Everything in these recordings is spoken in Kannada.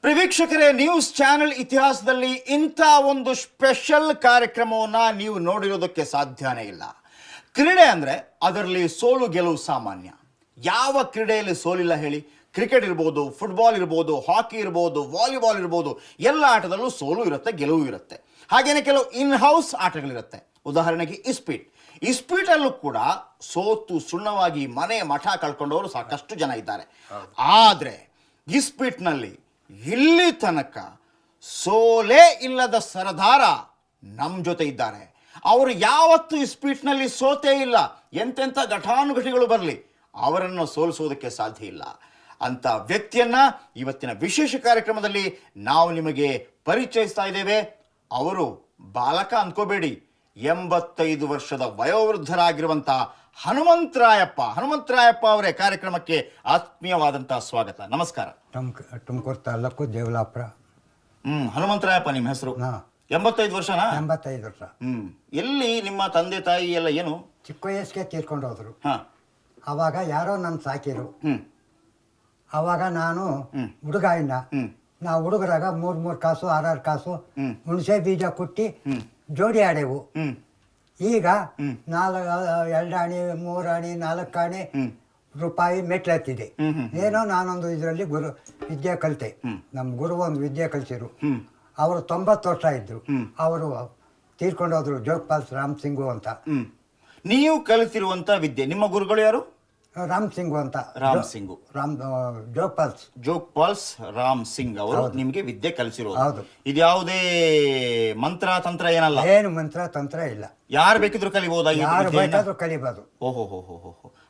ವೀಕ್ಷಕರೇ, ನ್ಯೂಸ್ ಚಾನೆಲ್ ಇತಿಹಾಸದಲ್ಲಿ ಇಂಥ ಒಂದು ಸ್ಪೆಷಲ್ ಕಾರ್ಯಕ್ರಮವನ್ನು ನೀವು ನೋಡಿರೋದಕ್ಕೆ ಸಾಧ್ಯನೇ ಇಲ್ಲ. ಕ್ರೀಡೆ ಅಂದರೆ ಅದರಲ್ಲಿ ಸೋಲು ಗೆಲುವು ಸಾಮಾನ್ಯ. ಯಾವ ಕ್ರೀಡೆಯಲ್ಲಿ ಸೋಲಿಲ್ಲ ಹೇಳಿ? ಕ್ರಿಕೆಟ್ ಇರ್ಬೋದು, ಫುಟ್ಬಾಲ್ ಇರ್ಬೋದು, ಹಾಕಿ ಇರ್ಬೋದು, ವಾಲಿಬಾಲ್ ಇರ್ಬೋದು, ಎಲ್ಲ ಆಟದಲ್ಲೂ ಸೋಲು ಇರುತ್ತೆ, ಗೆಲುವು ಇರುತ್ತೆ. ಹಾಗೇನೆ ಕೆಲವು ಇನ್ ಹೌಸ್ ಆಟಗಳಿರುತ್ತೆ. ಉದಾಹರಣೆಗೆ ಇಸ್ಪೀಟಲ್ಲೂ ಕೂಡ ಸೋತು ಸುಣ್ಣವಾಗಿ ಮನೆ ಮಠ ಕಳ್ಕೊಂಡವರು ಸಾಕಷ್ಟು ಜನ ಇದ್ದಾರೆ. ಆದರೆ ಇಸ್ಪೀಟ್ನಲ್ಲಿ ಇಲ್ಲಿ ತನಕ ಸೋಲೇ ಇಲ್ಲದ ಸರದಾರ ನಮ್ಮ ಜೊತೆ ಇದ್ದಾರೆ. ಅವರು ಯಾವತ್ತೂ ಇಸ್ಪೀಟ್ನಲ್ಲಿ ಸೋತೇ ಇಲ್ಲ. ಎಂತೆಂಥ ಘಟಾನುಘಟಿಗಳು ಬರಲಿ, ಅವರನ್ನು ಸೋಲಿಸುವುದಕ್ಕೆ ಸಾಧ್ಯ ಇಲ್ಲ. ಅಂಥ ವ್ಯಕ್ತಿಯನ್ನ ಇವತ್ತಿನ ವಿಶೇಷ ಕಾರ್ಯಕ್ರಮದಲ್ಲಿ ನಾವು ನಿಮಗೆ ಪರಿಚಯಿಸ್ತಾ ಇದ್ದೇವೆ. ಅವರು ಬಾಲಕ ಅಂದ್ಕೋಬೇಡಿ, 85 ವರ್ಷದ ವಯೋವೃದ್ಧರಾಗಿರುವಂತಹ ಹನುಮಂತರಾಯಪ್ಪ ಅವರೇ ಕಾರ್ಯಕ್ರಮಕ್ಕೆ ಆತ್ಮೀಯವಾದಂತಹ ಸ್ವಾಗತ. ನಮಸ್ಕಾರ. ತುಮಕೂರು ತಾಲೂಕು ದೇವಲಾಪುರ. ಹನುಮಂತರಾಯಪ್ಪ ನಿಮ್ಮ ಹೆಸರು? 85 ವರ್ಷನಾ? 85 ವರ್ಷ. ಎಲ್ಲಿ ನಿಮ್ಮ ತಂದೆ ತಾಯಿ ಎಲ್ಲ ಏನು? ಚಿಕ್ಕ ವಯಸ್ಸಿಗೆ ತೀರ್ಕೊಂಡು ಹೋದ್ರು. ಅವಾಗ ಯಾರೋ ನನ್ನ ಸಾಕಿರು. ಅವಾಗ ನಾನು ಹುಡುಗ ಇನ್ನ. ನಾವು ಹುಡುಗರಾಗ 3 ಕಾಸು 6 ಕಾಸು ಹುಣಸೆ ಬೀಜ ಕುಟ್ಟಿ ಜೋಡಿ ಆಡೆವು. ಈಗ 2 ಆಣೆ 3 ಆಣೆ 4 ಆಣೆ ರೂಪಾಯಿ ಮೆಟ್ಲತ್ತಿದೆ. ಏನೋ ನಾನೊಂದು ಇದರಲ್ಲಿ ವಿದ್ಯೆ ಕಲಿತೆ. ನಮ್ಮ ಗುರು ಒಂದು ವಿದ್ಯೆ ಕಲಿಸಿರು. ಅವರು 90 ವರ್ಷ ಇದ್ರು. ಅವರು ತೀರ್ಕೊಂಡೋದ್ರು. ಜೋಗ್ಪಾಲ್ಸ್ ರಾಮ್ ಸಿಂಗು ಅಂತ. ನೀವು ಕಲಿತಿರುವಂತ ವಿದ್ಯೆ, ನಿಮ್ಮ ಗುರುಗಳು ಯಾರು? ರಾಮ್ ಸಿಂಗು ಅಂತ. ಜೋಗ್ಪಾಲ್ಸ್ ರಾಮ್ ಸಿಂಗ್ ಅವರು ನಿಮಗೆ ವಿದ್ಯೆ ಕಲಿಸಿರೋದು. ಹೌದು. ಇದ್ಯಾವುದೇ ಮಂತ್ರ ತಂತ್ರ ಏನಲ್ಲ? ಏನು ಮಂತ್ರ ತಂತ್ರ ಇಲ್ಲ. ಯಾರು ಬೇಕಿದ್ರು ಕಲಿಬಹುದಾ? ಯಾರು ಬೇಕಾದ್ರೂ ಕಲಿಬಹುದು. ಓಹೋ.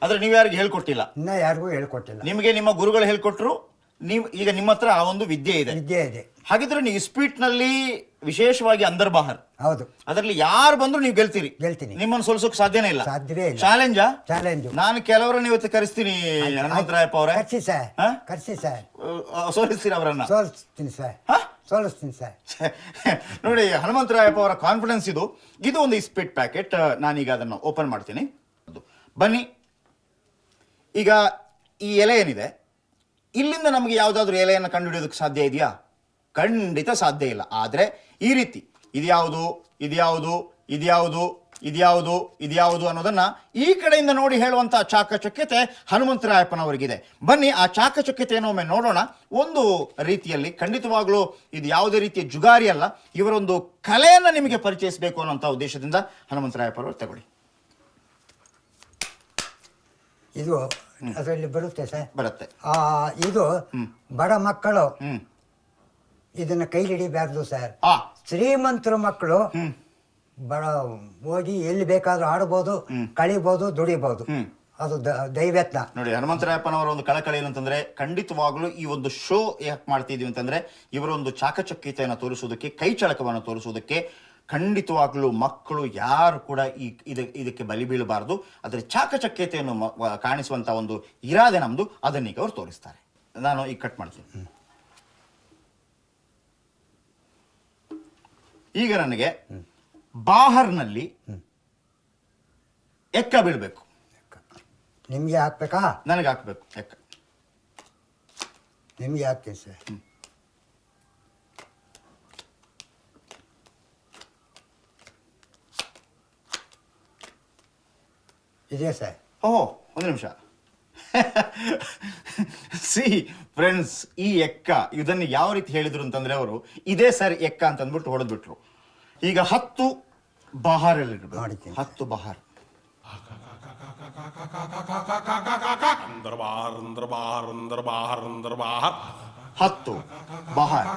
ಆದ್ರೆ ನೀವು ಯಾರಿಗೂ ಹೇಳ್ಕೊಟ್ಟಿಲ್ಲ? ಇನ್ನ ಯಾರಿಗೂ ಹೇಳ್ಕೊಟ್ಟಿಲ್ಲ. ನಿಮಗೆ ನಿಮ್ಮ ಗುರುಗಳು ಹೇಳ್ಕೊಟ್ರು. ಈಗ ನಿಮ್ಮ ಹತ್ರ ಆ ಒಂದು ವಿದ್ಯೆ ಇದೆ. ಹಾಗಿದ್ರೆ ನೀವು ಇಸ್ಪೀಟ್ ನಲ್ಲಿ ವಿಶೇಷವಾಗಿ ಅಂದರ್ ಬಾಹರ್. ಹೌದು. ಅದರಲ್ಲಿ ಯಾರು ಬಂದ್ರು ನೀವು ಗೆಲ್ತೀನಿ. ನಿಮ್ಮನ್ನು ಸೋಲಿಸೋಕೆ ಸಾಧ್ಯನೇ ಇಲ್ಲ. ಚಾಲೆಂಜ್. ನಾನು ಕೆಲವರನ್ನು ಇವತ್ತು ಕರೆಸ್ತೀನಿ. ಹನುಮಂತರಾಯಪ್ಪ ಅವರೇ, ಕರ್ಸಿ ಸರ್. ಸೋಲಿಸ್ತೀರ ಅವರನ್ನ? ಸೋಲಿಸ್ತೀನಿ ಸರ್. ನೋಡಿ, ಹನುಮಂತರಾಯಪ್ಪ ಅವರ ಕಾನ್ಫಿಡೆನ್ಸ್ ಇದು ಒಂದು ಇಸ್ಪೀಟ್ ಪ್ಯಾಕೆಟ್. ನಾನೀಗ ಅದನ್ನು ಓಪನ್ ಮಾಡ್ತೀನಿ. ಬನ್ನಿ. ಈಗ ಈ ಎಲೆ ಏನಿದೆ, ಇಲ್ಲಿಂದ ನಮಗೆ ಯಾವುದಾದ್ರೂ ಎಲೆಯನ್ನು ಕಂಡುಹಿಡಿಯೋದಕ್ಕೆ ಸಾಧ್ಯ ಇದೆಯಾ? ಖಂಡಿತ ಸಾಧ್ಯ ಇಲ್ಲ. ಆದರೆ ಈ ರೀತಿ ಇದ್ಯಾವುದು ಅನ್ನೋದನ್ನ ಈ ಕಡೆಯಿಂದ ನೋಡಿ ಹೇಳುವಂಥ ಚಾಕಚಕ್ಯತೆ ಹನುಮಂತರಾಯಪ್ಪನವರಿಗಿದೆ. ಬನ್ನಿ, ಆ ಚಾಕಚಕ್ಯತೆಯನ್ನು ಒಮ್ಮೆ ನೋಡೋಣ. ಒಂದು ರೀತಿಯಲ್ಲಿ ಖಂಡಿತವಾಗ್ಲೂ ಇದು ಯಾವುದೇ ರೀತಿಯ ಜುಗಾರಿ ಅಲ್ಲ. ಇವರೊಂದು ಕಲೆಯನ್ನು ನಿಮಗೆ ಪರಿಚಯಿಸಬೇಕು ಅನ್ನೋಂಥ ಉದ್ದೇಶದಿಂದ ಹನುಮಂತರಾಯಪ್ಪನವರು ತಗೊಳ್ಳಿ. ಇದು ಅದರಲ್ಲಿ ಬರುತ್ತೆ ಸರ್. ಬರುತ್ತೆ. ಇದು ಬಡ ಮಕ್ಕಳು ಇದನ್ನ ಕೈ ಹಿಡಿಬಾರ್ದು ಸರ್. ಶ್ರೀಮಂತರ ಮಕ್ಕಳು ಬಡ ಹೋಗಿ ಎಲ್ಲಿ ಬೇಕಾದ್ರೂ ಆಡ್ಬೋದು, ಕಳಿಬಹುದು, ದುಡಿಬಹುದು. ಅದು ದೈವತ್ನ. ನೋಡಿ, ಹನುಮಂತರಾಯಪ್ಪನವರ ಒಂದು ಕಳಕಳಿ ಏನಂತಂದ್ರೆ, ಖಂಡಿತವಾಗ್ಲೂ ಈ ಒಂದು ಶೋ ಯಾಕೆ ಮಾಡ್ತಿದೀವಿ ಅಂತಂದ್ರೆ, ಇವರ ಒಂದು ಚಾಕಚಕ್ಯತೆಯನ್ನು ತೋರಿಸುವುದಕ್ಕೆ, ಕೈ ಚಳಕವನ್ನು ತೋರಿಸುವುದಕ್ಕೆ. ಖಂಡಿತವಾಗ್ಲೂ ಮಕ್ಕಳು ಯಾರು ಕೂಡ ಇದಕ್ಕೆ ಬಲಿ ಬೀಳಬಾರದು. ಅದರ ಚಾಕಚಕ್ಯತೆಯನ್ನು ಕಾಣಿಸುವಂತ ಒಂದು ಇರಾದೆ ನಮ್ದು. ಅದನ್ನೀಗ ಅವರು ತೋರಿಸ್ತಾರೆ. ನಾನು ಈಗ ಕಟ್ ಮಾಡ್ತೀನಿ. ಈಗ ನನಗೆ ಬಾಹರ್ನಲ್ಲಿ ಎಕ್ಕ ಬೀಳ್ಬೇಕು. ನಿಮ್ಗೆ ಹಾಕ್ಬೇಕಾ? ನನಗೆ ಹಾಕ್ಬೇಕು ಎಕ್ಕ. ನಿಮ್ಗೆ ಹಾಕ್ತೀನಿ ಸರ್. ಇದೆ ಸರ್. ಓಹೋ, ಒಂದು ನಿಮಿಷ. ಸಿ ಫ್ರೆಂಡ್ಸ್, ಈ ಎಕ್ಕ ಇದನ್ನು ಯಾವ ರೀತಿ ಹೇಳಿದ್ರು ಅಂತಂದ್ರೆ, ಅವರು ಇದೇ ಸರ್ ಎಕ್ಕ ಅಂತ ಅಂದ್ಬಿಟ್ಟು ಹೊಡೆದ್ಬಿಟ್ರು. ಈಗ 10 ಬಹಾರಲ್ಲಿ 10 ಬಹಾರ್. ಹತ್ತು ಬಹಾರ್.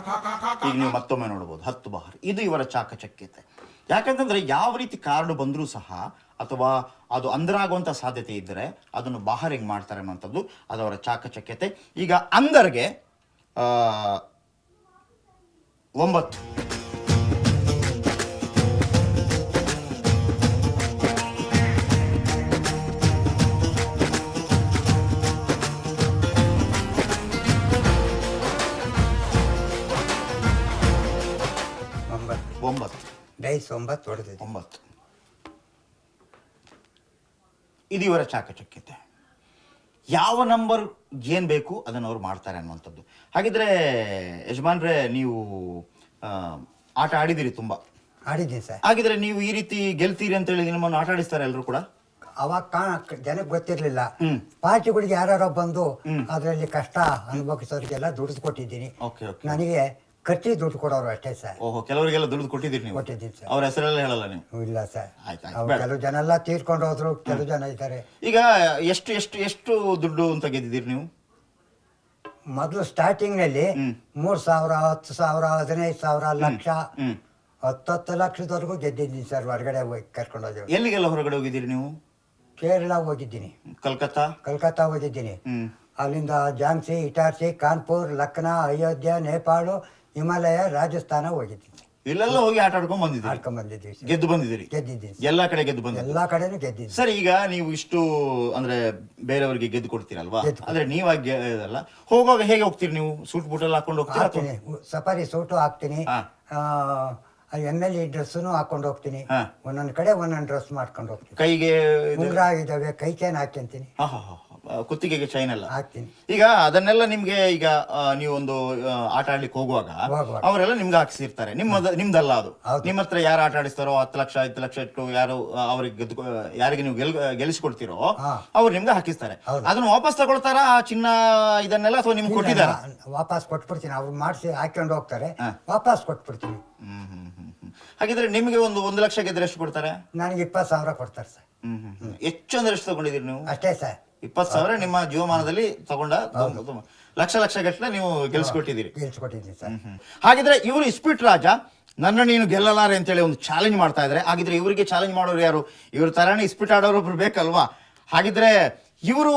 ಈಗ ನೀವು ಮತ್ತೊಮ್ಮೆ ನೋಡಬಹುದು 10 ಬಹಾರ್. ಇದು ಇವರ ಚಾಕಚಕ್ಯತೆ. ಯಾಕಂತಂದ್ರೆ ಯಾವ ರೀತಿ ಕಾರ್ಡು ಬಂದರೂ ಸಹ, ಅಥವಾ ಅದು ಅಂದರಾಗುವಂಥ ಸಾಧ್ಯತೆ ಇದ್ದರೆ ಅದನ್ನು ಬಾಹರ್ ಹೆಂಗೆ ಮಾಡ್ತಾರೆ ಅನ್ನೋಂಥದ್ದು ಅದವರ ಚಾಕಚಕ್ಯತೆ. ಈಗ ಅಂದರ್ಗೆ 9. ಡೈಸ್ 9 ಹೊಡೆದಿದೆ. 9. ಇದು ಇವರ ಚಾಕಚಕ್ಯತೆ. ಯಾವ ನಂಬರ್ ಏನು ಬೇಕು ಅದನ್ನು ಅವ್ರು ಮಾಡ್ತಾರೆ ಅನ್ನುವಂಥದ್ದು. ಹಾಗಿದ್ರೆ ಯಜಮಾನ್ರೆ, ನೀವು ಆಟ ಆಡಿದಿರಿ ತುಂಬ. ಆಡಿದ್ದೀನಿ ಸರ್. ಹಾಗಿದ್ರೆ ನೀವು ಈ ರೀತಿ ಗೆಲ್ತೀರಿ ಅಂತ ಹೇಳಿ ನಿಮ್ಮನ್ನು ಆಟ ಆಡಿಸ್ತಾರೆ ಎಲ್ಲರೂ ಕೂಡ? ಅವಾಗ ಜನಕ್ಕೆ ಗೊತ್ತಿರಲಿಲ್ಲ. ಪಾರ್ಟಿಗಳಿಗೆ ಯಾರು ಬಂದು ಅದರಲ್ಲಿ ಕಷ್ಟ ಅನುಭವಿಸೋರಿಗೆಲ್ಲ ದುಡ್ಡು ಕೊಟ್ಟಿದ್ದೀನಿ. ನನಗೆ ಖರ್ಚಿ ದುಡ್ಡು ಕೊಡೋರು ಅಷ್ಟೇ ಸರ್. ಓಹೋ, ಕೆಲವರಿಗೆಲ್ಲ ದುಡ್ಡು ಕೊಟ್ಟಿದ್ದೀರಿ ನೀವು? ಕೊಟ್ಟಿದ್ದೀನಿ ಸರ್. ಅವ್ರ ಹೆಸರೆಲ್ಲ ಹೇಳಲ್ಲ ನೀವು? ಇಲ್ಲ ಸರ್. ಕೆಲವು ಜನ ಎಲ್ಲ ತೀರ್ಕೊಂಡು ಹೋದ್ರು, ಕೆಲವು ಜನ ಇದ್ದಾರೆ. ಈಗ ಎಷ್ಟು ಎಷ್ಟು ಎಷ್ಟು ದುಡ್ಡು ಅಂತ ಗೆದ್ದಿದ್ದೀರಿ ನೀವು? ಮೊದಲು ಸ್ಟಾರ್ಟಿಂಗ್ ನಲ್ಲಿ 3,000, 10,000, 15,000, ಲಕ್ಷ, 10 ಲಕ್ಷದವರೆಗೂ ಗೆದ್ದಿದ್ದೀನಿ ಸರ್. ಹೊರಗಡೆ ಹೋಗಿ ಕರ್ಕೊಂಡು ಹೋಗಿ. ಎಲ್ಲಿಗೆಲ್ಲ ಹೊರಗಡೆ ಹೋಗಿದ್ದೀರಿ ನೀವು? ಕೇರಳ ಹೋಗಿದ್ದೀನಿ, ಕಲ್ಕತ್ತಾ ಹೋಗಿದ್ದೀನಿ. ಅಲ್ಲಿಂದ ಝಾನ್ಸಿ, ಇಟಾರ್ಸಿ, ಕಾನ್ಪುರ್, ಲಕ್ನೋ, ಅಯೋಧ್ಯ, ನೇಪಾಳ, ಹಿಮಾಲಯ, ರಾಜಸ್ಥಾನ ಹೋಗಿದ್ದೀನಿ. ಇಲ್ಲೆಲ್ಲ ಹೋಗಿ ಆಟ ಆಡ್ಕೊಂಡ್ ಬಂದಿದ್ದೀರಿ? ಗೆದ್ದು ಬಂದಿದ್ದೀರಿ? ಗೆದ್ದಿದ್ದೀನಿ. ಎಲ್ಲಾ ಕಡೆ ಗೆದ್ದು ಬಂದಿದ್ದೀರಿ? ಎಲ್ಲಾ ಕಡೆನೂ ಗೆದ್ದಿದ್ದೀನಿ ಸರ್. ಈಗ ನೀವು ಇಷ್ಟು ಅಂದ್ರೆ ಬೇರೆಯವರಿಗೆ ಗೆದ್ದು ಕೊಡ್ತೀರಲ್ವಾ, ಅಂದ್ರೆ ನೀವಾಗಿ ಗೆದ್ದಲ್ಲ, ಹೋಗುವಾಗ ಹೇಗೆ ಹೋಗ್ತೀರಿ ನೀವು? ಸೂಟ್ ಬೂಟ್ ಎಲ್ಲ ಹಾಕೊಂಡು ಹೋಗ್ತೀರಾ? ಸಫಾರಿ ಸೂಟು ಹಾಕ್ತೀನಿ, MLE ಡ್ರೆಸ್ನು ಹಾಕೊಂಡು ಹೋಗ್ತೀನಿ. ಒಂದೊಂದ್ ಕಡೆ ಒಂದೊಂದು ಡ್ರೆಸ್ ಮಾಡ್ಕೊಂಡು ಹೋಗ್ತೀನಿ. ಕೈಗೆ ಉಂಗ್ರ ಇದಾವೆ, ಕೈ ಚೈನ್ ಹಾಕ್ಯಂತೀನಿ, ಕುತ್ತಿಗೆಗೆ ಚೈನ್ ಎಲ್ಲ ಹಾಕ್ತೀನಿ. ಈಗ ಅದನ್ನೆಲ್ಲ ನಿಮ್ಗೆ ಈಗ ನೀವೊಂದು ಆಟ ಆಡ್ಲಿಕ್ಕೆ ಹೋಗುವಾಗ ಅವರೆಲ್ಲ ನಿಮ್ಗೆ ಹಾಕಿಸಿರ್ತಾರೆ, ನಿಮ್ದಲ್ಲ ಅದು. ನಿಮ್ಮ ಹತ್ರ ಯಾರು ಆಟ ಆಡಿಸ್ತಾರೋ 10 ಲಕ್ಷ 5 ಲಕ್ಷ ಇಟ್ಟು ಯಾರು ಅವ್ರಿಗೆ ಯಾರಿಗೆ ನೀವು ಗೆಲ್ಲಿಸ್ಕೊಡ್ತೀರೋ ಅವ್ರು ನಿಮ್ಗೆ ಹಾಕಿಸ್ತಾರೆ. ಅದನ್ನ ವಾಪಸ್ ತಗೊಳ್ತಾರ ಆ ಚಿನ್ನ ಇದನ್ನೆಲ್ಲ, ಅಥವಾ ನಿಮ್ಗೆ ಕೊಟ್ಟಿದಾರ? ವಾಪಸ್ ಕೊಟ್ಬಿಡ್ತೀನಿ. ಅವ್ರು ಮಾಡಿಸಿ ಹಾಕೊಂಡು ಹೋಗ್ತಾರೆ, ವಾಪಸ್ ಕೊಟ್ಬಿಡ್ತೀನಿ. ಹಾಗಿದ್ರೆ ನಿಮ್ಗೆ 1 ಲಕ್ಷ ಗೆದ್ರೆ ಎಷ್ಟು ಕೊಡ್ತಾರೆ? ನನಗೆ 20,000 ಕೊಡ್ತಾರೆ ಸರ್. ಹೆಚ್ಚು ಅಂದ್ರೆ ಎಷ್ಟು ತಗೊಂಡಿದ್ದೀರಿ ನೀವು? ಅಷ್ಟೇ ಸರ್. 20,000 ನಿಮ್ಮ ಜೀವಮಾನದಲ್ಲಿ ತಗೊಂಡ ಲಕ್ಷ ಗಟ್ಟಲೆ ನೀವು ಗೆಲ್ಸ್ಕೊಟ್ಟಿದ್ದೀರಿ ಸರ್. ಹಾಗಿದ್ರೆ ಇವರು ಇಸ್ಪೀಟ್ ರಾಜ ನನ್ನ ನೀನು ಗೆಲ್ಲಲಾರೆ ಅಂತೇಳಿ ಒಂದು ಚಾಲೆಂಜ್ ಮಾಡ್ತಾ ಇದ್ದಾರೆ. ಹಾಗಿದ್ರೆ ಇವರಿಗೆ ಚಾಲೆಂಜ್ ಮಾಡೋರು ಯಾರು? ಇವ್ರ ತರಾನೇ ಇಸ್ಪೀಟ್ ಆಡೋರೊಬ್ರು ಬೇಕಲ್ವಾ? ಹಾಗಿದ್ರೆ ಇವರು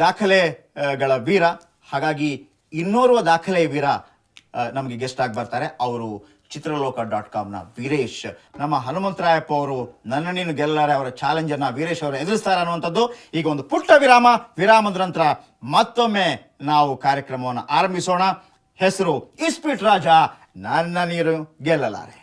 ದಾಖಲೆಗಳ ವೀರ. ಹಾಗಾಗಿ ಇನ್ನೋರ್ವ ದಾಖಲೆ ವೀರ ನಮಗೆ ಗೆಸ್ಟ್ ಆಗಿ ಬರ್ತಾರೆ. ಅವರು ಚಿತ್ರಲೋಕ.com ವೀರೇಶ್. ನಮ್ಮ ಹನುಮಂತರಾಯಪ್ಪ ಅವರು ನನ್ನ ನೀನು ಗೆಲ್ಲಲಾರೆ ಅವರ ಚಾಲೆಂಜ್ ಅನ್ನ ವೀರೇಶ್ ಅವರು ಎದುರಿಸ್ತಾರೆ ಅನ್ನುವಂಥದ್ದು. ಈಗ ಒಂದು ಪುಟ್ಟ ವಿರಾಮದ ನಂತರ ಮತ್ತೊಮ್ಮೆ ನಾವು ಕಾರ್ಯಕ್ರಮವನ್ನು ಆರಂಭಿಸೋಣ. ಹೆಸರು ಇಸ್ಪೀಟ್ ರಾಜ ನನ್ನ ನೀರು ಗೆಲ್ಲಲಾರೆ.